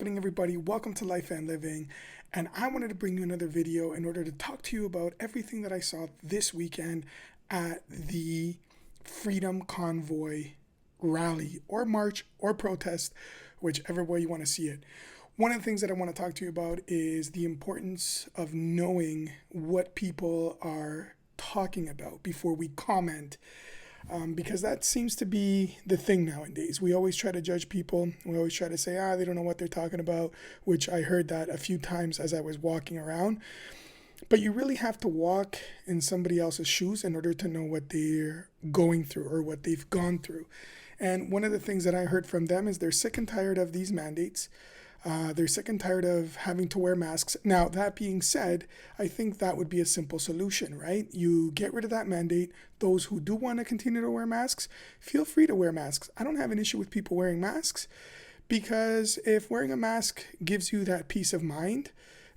happening, everybody? Welcome to Life and Living, and I wanted to bring you another video in order to talk to you about everything that I saw this weekend at the Freedom Convoy rally or march or protest, whichever way you want to see it. One of the things that I want to talk to you about is the importance of knowing what people are talking about before we comment. Because that seems to be the thing nowadays. We always try to judge people. We always try to say, they don't know what they're talking about, which I heard that a few times as I was walking around. But you really have to walk in somebody else's shoes in order to know what they're going through or what they've gone through. And one of the things that I heard from them is they're sick and tired of these mandates. They're sick and tired of having to wear masks. Now, that being said, I think that would be a simple solution, right? You get rid of that mandate. Those who do want to continue to wear masks, feel free to wear masks. I don't have an issue with people wearing masks because if wearing a mask gives you that peace of mind,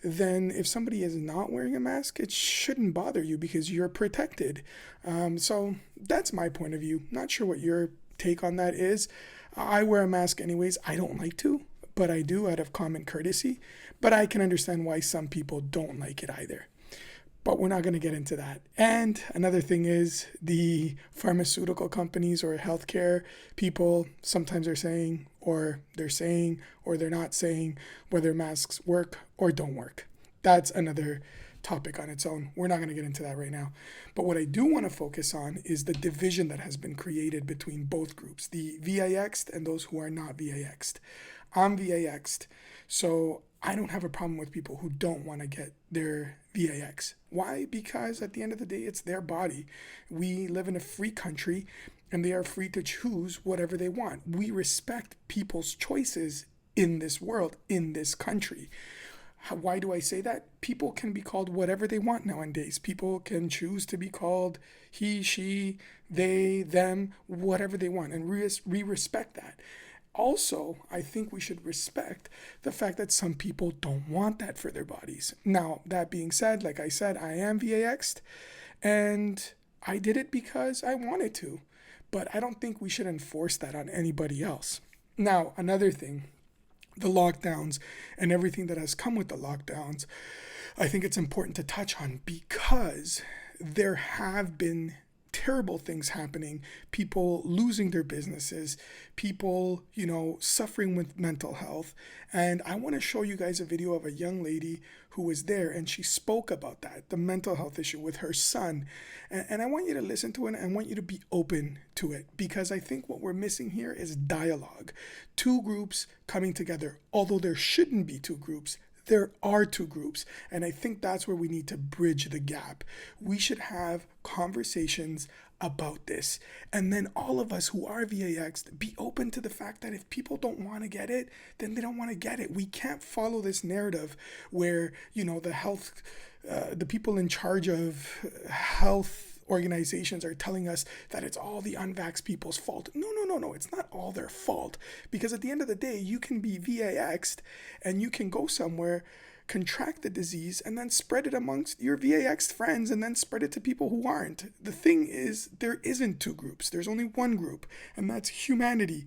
then if somebody is not wearing a mask, it shouldn't bother you because you're protected. So that's my point of view. Not sure what your take on that is. I wear a mask anyways. I don't like to, but I do out of common courtesy. But I can understand why some people don't like it either. But we're not going to get into that. And another thing is the pharmaceutical companies or healthcare people sometimes are saying, or they're not saying whether masks work or don't work. That's another topic on its own. We're not going to get into that right now. But what I do want to focus on is the division that has been created between both groups, the VAX'd and those who are not VAX'd. I'm VAX'd, so I don't have a problem with people who don't want to get their VAX. Why? Because at the end of the day, it's their body. We live in a free country, and they are free to choose whatever they want. We respect people's choices in this world, in this country. Why do I say that? People can be called whatever they want nowadays. People can choose to be called he, she, they, them, whatever they want, and we respect that. Also, I think we should respect the fact that some people don't want that for their bodies. Now, that being said, like I said, I am VAX'd, and I did it because I wanted to. But I don't think we should enforce that on anybody else. Now, another thing, the lockdowns and everything that has come with the lockdowns, I think it's important to touch on because there have been terrible things happening, people losing their businesses, people, suffering with mental health. And I want to show you guys a video of a young lady who was there and she spoke about that, the mental health issue with her son. And I want you to listen to it and I want you to be open to it because I think what we're missing here is dialogue. Two groups coming together, although there shouldn't be two groups. There are two groups, and I think that's where we need to bridge the gap. We should have conversations about this, and then all of us who are VAX'd be open to the fact that if people don't want to get it, then they don't want to get it. We can't follow this narrative where, the people in charge of health organizations are telling us that it's all the unvaxxed people's fault. No. It's not all their fault. Because at the end of the day, you can be VAX'd and you can go somewhere, contract the disease, and then spread it amongst your VAX'd friends and then spread it to people who aren't. The thing is, there isn't two groups. There's only one group, and that's humanity.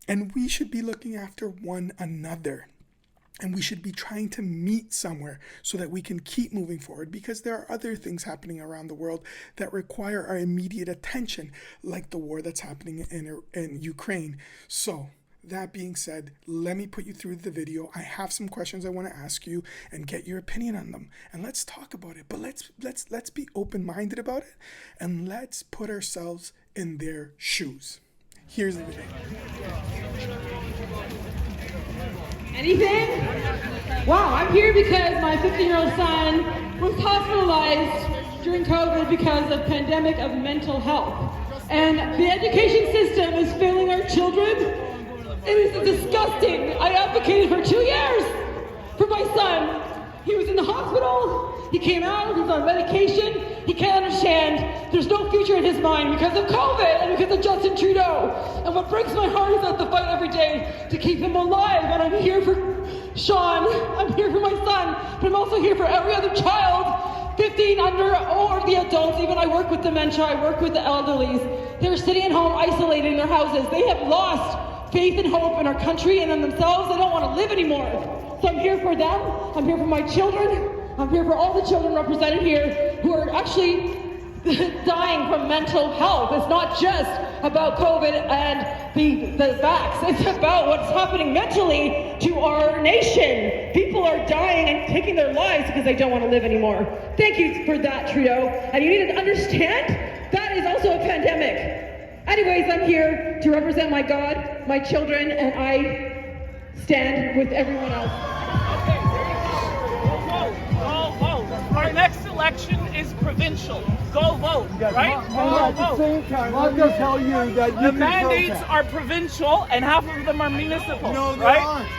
And we should be looking after one another. And we should be trying to meet somewhere so that we can keep moving forward because there are other things happening around the world that require our immediate attention, like the war that's happening in Ukraine. So that being said, let me put you through the video. I have some questions I want to ask you and get your opinion on them. And let's talk about it. But let's be open-minded about it and let's put ourselves in their shoes. Here's the video. Anything? Wow, I'm here because my 15-year-old son was hospitalized during COVID because of pandemic of mental health. And the education system is failing our children. It is disgusting. I advocated for 2 years for my son. He was in the hospital. He came out, he's on medication. He can't understand. There's no future in his mind because of COVID and because of Justin Trudeau. And what breaks my heart is that the fight every day to keep him alive. And I'm here for Sean. I'm here for my son. But I'm also here for every other child, 15 under, or the adults. Even I work with dementia. I work with the elderlies. They're sitting at home isolated in their houses. They have lost faith and hope in our country and in themselves. They don't want to live anymore. So I'm here for them. I'm here for my children. I'm here for all the children represented here who are actually dying from mental health. It's not just about COVID and the vax. It's about what's happening mentally to our nation. People are dying and taking their lives because they don't want to live anymore. Thank you for that, Trudeau. And you need to understand that is also a pandemic. Anyways, I'm here to represent my God, my children, and I stand with everyone else. Our next election is provincial. Go vote, right? Go At the same time, I'm going to tell you that you The can mandates protest. are provincial and half of them are municipal. No, there right? aren't.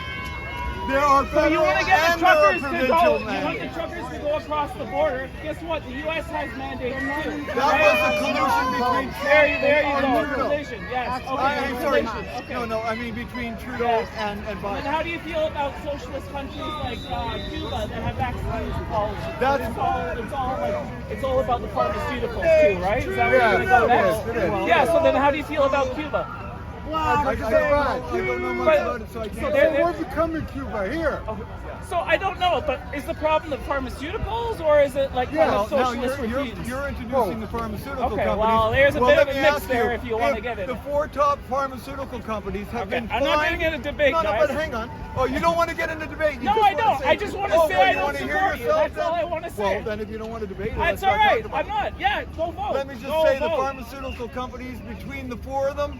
There are So federal you want to get the and there are truckers to provincial go. You want mandates. the truckers to go across the border. Guess what? The U.S. has mandates too. That was a collusion between There you and go. Trudeau. Collision. Yes. Okay. I'm sorry. collision. Okay. No, I mean between Trudeau Yes. and And Biden. how do you feel about socialist countries like Cuba that have vaccination policies? That's- It's all about the pharmaceuticals too, right? Is that where Yeah, you're gonna go it next? is, it is. Yeah. So then, how do you feel about Cuba? I don't know much But- about it, so I can't so say. they're- We're becoming Cuba here. So I don't know, but is the problem the pharmaceuticals or is it like kind of Now socialist regimes? you're introducing the pharmaceutical Okay, companies. well, there's a bit of let a me mix ask there if you wanna get it. The 4 top pharmaceutical companies have Okay, been I'm not fined- getting in a debate, No, guys. but hang on. Oh, you don't want to get in a debate. You No, just I wanna don't. say- I just want to Oh, say well, I you don't wanna hear support you. yourself That's all then? I want to say. Well, then if you don't want to debate it, That's let's all not talk right. about I'm not. Yeah, go vote. Let me just Go say the vote. pharmaceutical companies, between the 4 of them,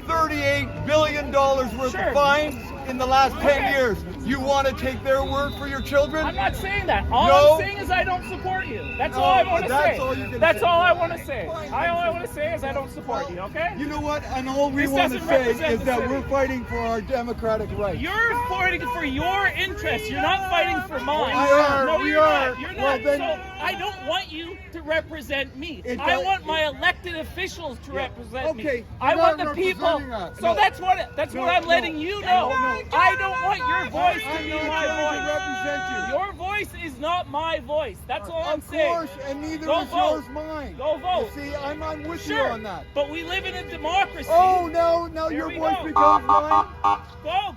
$38 billion worth Sure. of fines in the last 10 Okay. years. You want to take their word for your children? I'm not saying that. All No. I'm saying is I don't support you. That's No, all I want to that's say. all you can That's say. all I want to say. Fine. All I want to say is I don't support you, okay? You know what? And all we This want to doesn't say represent is the that city. we're fighting for our democratic rights. You're fighting for your interests. You're not fighting for mine. We are. No, We you're are. not. You're Well, not. then- So I don't want you to represent me. It I does- want my elected officials to represent me. Okay, I you're want not the people. representing us. So No. that's what No, I'm no. letting you know. No. I don't want your voice to I'm be not my trying to voice. represent you. Your voice is not my voice. That's all I'm Of saying. course, and neither Go is vote. yours mine. Go vote. You see, I'm with you Sure, on that. but we live in a democracy. Oh, now There your we voice go. becomes mine.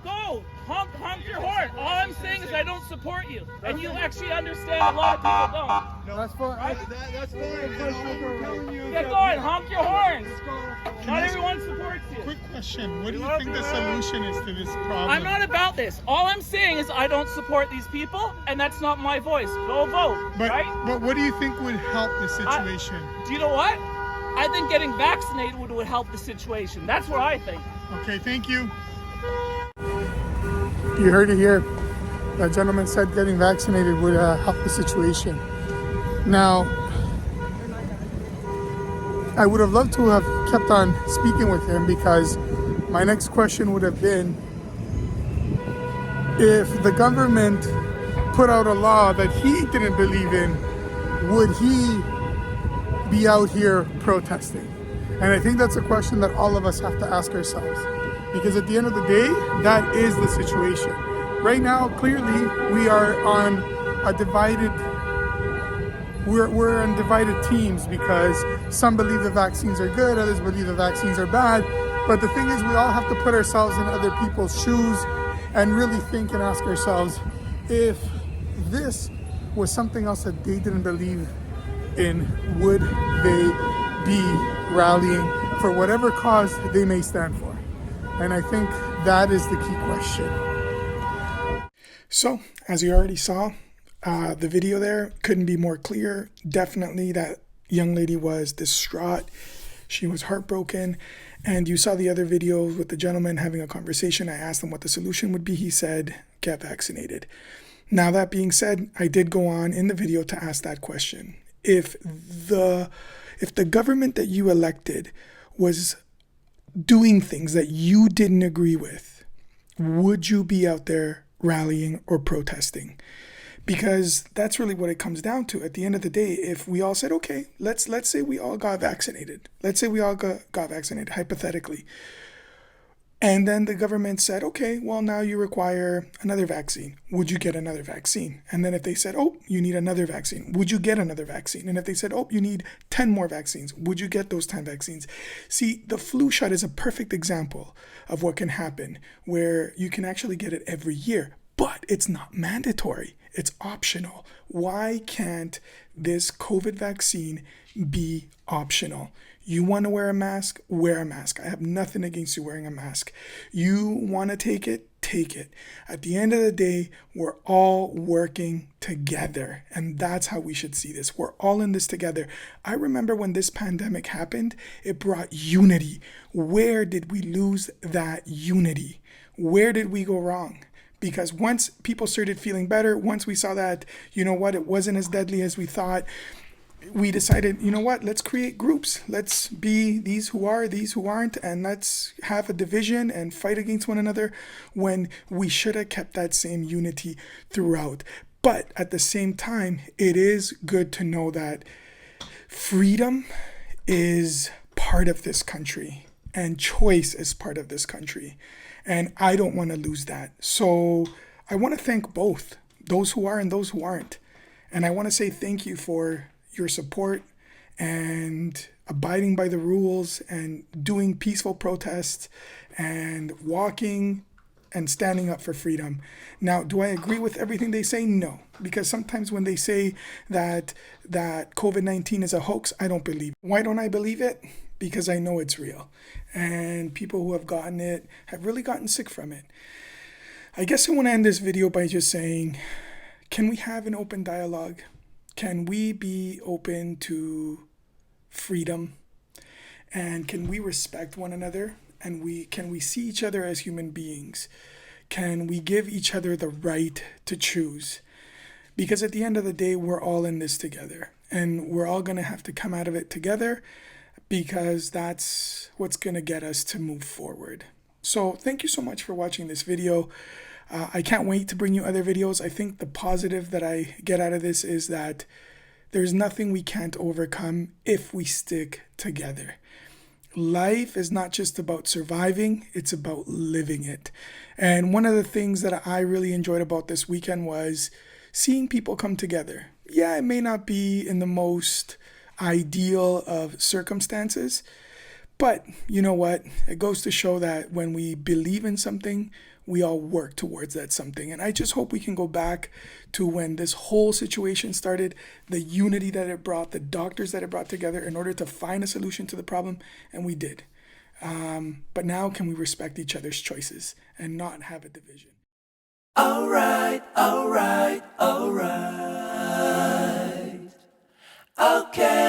Go. Honk your horn. All I'm saying is I don't support you. And you actually understand a lot of people don't. No, that's fine. That's fine. And all we're telling you is Get that going, honk your horns. Can Not I- everyone supports you. Quick question. What do you think the solution is to this problem? I'm not about this. All I'm saying is I don't support these people, and that's not my voice. Go vote, But, right? but what do you think would help the situation? Do you know what? I think getting vaccinated would help the situation. That's what I think. Okay, thank you. You heard it here. That gentleman said getting vaccinated would help the situation. Now, I would have loved to have kept on speaking with him because my next question would have been if the government put out a law that he didn't believe in, would he be out here protesting? And I think that's a question that all of us have to ask ourselves. Because at the end of the day, that is the situation. Right now, clearly, we are on a divided, we're on divided teams because some believe the vaccines are good, others believe the vaccines are bad. But the thing is, we all have to put ourselves in other people's shoes and really think and ask ourselves, if this was something else that they didn't believe in, would they be rallying for whatever cause they may stand for? And I think that is the key question. So, as you already saw, the video there couldn't be more clear. Definitely that young lady was distraught. She was heartbroken. And you saw the other video with the gentleman having a conversation. I asked him what the solution would be. He said, get vaccinated. Now, that being said, I did go on in the video to ask that question. If the government that you elected was doing things that you didn't agree with, would you be out there rallying or protesting? Because that's really what it comes down to. At the end of the day, if we all said, okay, let's say we all got vaccinated. Let's say we all got vaccinated, hypothetically. And then the government said, okay, well, now you require another vaccine. Would you get another vaccine? And then if they said, oh, you need another vaccine, would you get another vaccine? And if they said, oh, you need 10 more vaccines, would you get those 10 vaccines? See, the flu shot is a perfect example of what can happen, where you can actually get it every year, but it's not mandatory. It's optional. Why can't this COVID vaccine be optional? You want to wear a mask? Wear a mask. I have nothing against you wearing a mask. You want to take it? Take it. At the end of the day, we're all working together. And that's how we should see this. We're all in this together. I remember when this pandemic happened, it brought unity. Where did we lose that unity? Where did we go wrong? Because once people started feeling better, once we saw that, you know what, it wasn't as deadly as we thought, we decided, you know what, let's create groups. Let's be these who are, these who aren't, and let's have a division and fight against one another when we should have kept that same unity throughout. But at the same time, it is good to know that freedom is part of this country and choice is part of this country. And I don't want to lose that. So I want to thank both, those who are and those who aren't. And I want to say thank you for your support and abiding by the rules and doing peaceful protests and walking and standing up for freedom. Now, do I agree with everything they say? No, because sometimes when they say that COVID-19 is a hoax, I don't believe it. Why don't I believe it? Because I know it's real. And people who have gotten it have really gotten sick from it. I guess I want to end this video by just saying, can we have an open dialogue? Can we be open to freedom? And can we respect one another? And can we see each other as human beings? Can we give each other the right to choose? Because at the end of the day, we're all in this together. And we're all going to have to come out of it together, because that's what's going to get us to move forward. So thank you so much for watching this video. I can't wait to bring you other videos. I think the positive that I get out of this is that there's nothing we can't overcome if we stick together. Life is not just about surviving, it's about living it. And one of the things that I really enjoyed about this weekend was seeing people come together. Yeah, it may not be in the most ideal of circumstances, but you know what? It goes to show that when we believe in something, we all work towards that something. And I just hope we can go back to when this whole situation started, the unity that it brought, the doctors that it brought together in order to find a solution to the problem, and we did. But now can we respect each other's choices and not have a division? All right, all right, all right. Okay.